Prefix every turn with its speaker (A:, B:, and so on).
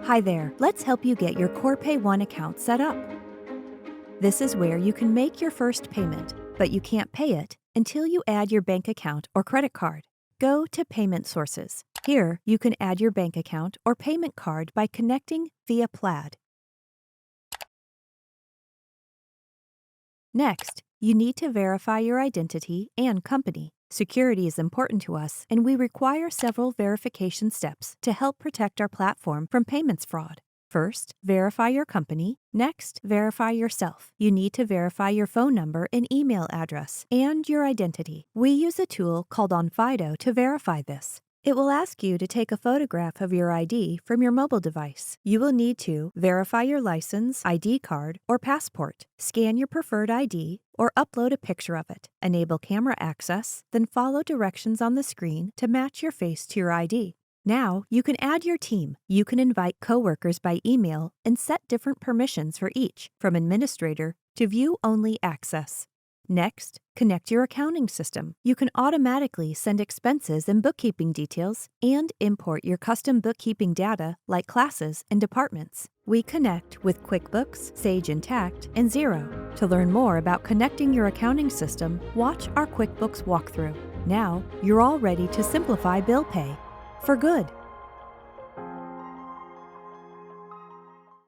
A: Hi there, let's help you get your Corpay One account set up. This is where you can make your first payment, but you can't pay it until you add your bank account or credit card. Go to Payment Sources. Here, you can add your bank account or payment card by connecting via Plaid. Next, you need to verify your identity and company. Security is important to us, and we require several verification steps to help protect our platform from payments fraud. First, verify your company. Next, verify yourself. You need to verify your phone number and email address and your identity. We use a tool called OnFido to verify this. It will ask you to take a photograph of your ID from your mobile device. You will need to verify your license, ID card, or passport. Scan your preferred ID or upload a picture of it. Enable camera access, then follow directions on the screen to match your face to your ID. Now, you can add your team. You can invite coworkers by email and set different permissions for each, from administrator to view-only access. Next, connect your accounting system. You can automatically send expenses and bookkeeping details and import your custom bookkeeping data like classes and departments. We connect with QuickBooks, Sage Intacct, and Xero. To learn more about connecting your accounting system, watch our QuickBooks walkthrough. Now, you're all ready to simplify bill pay for good.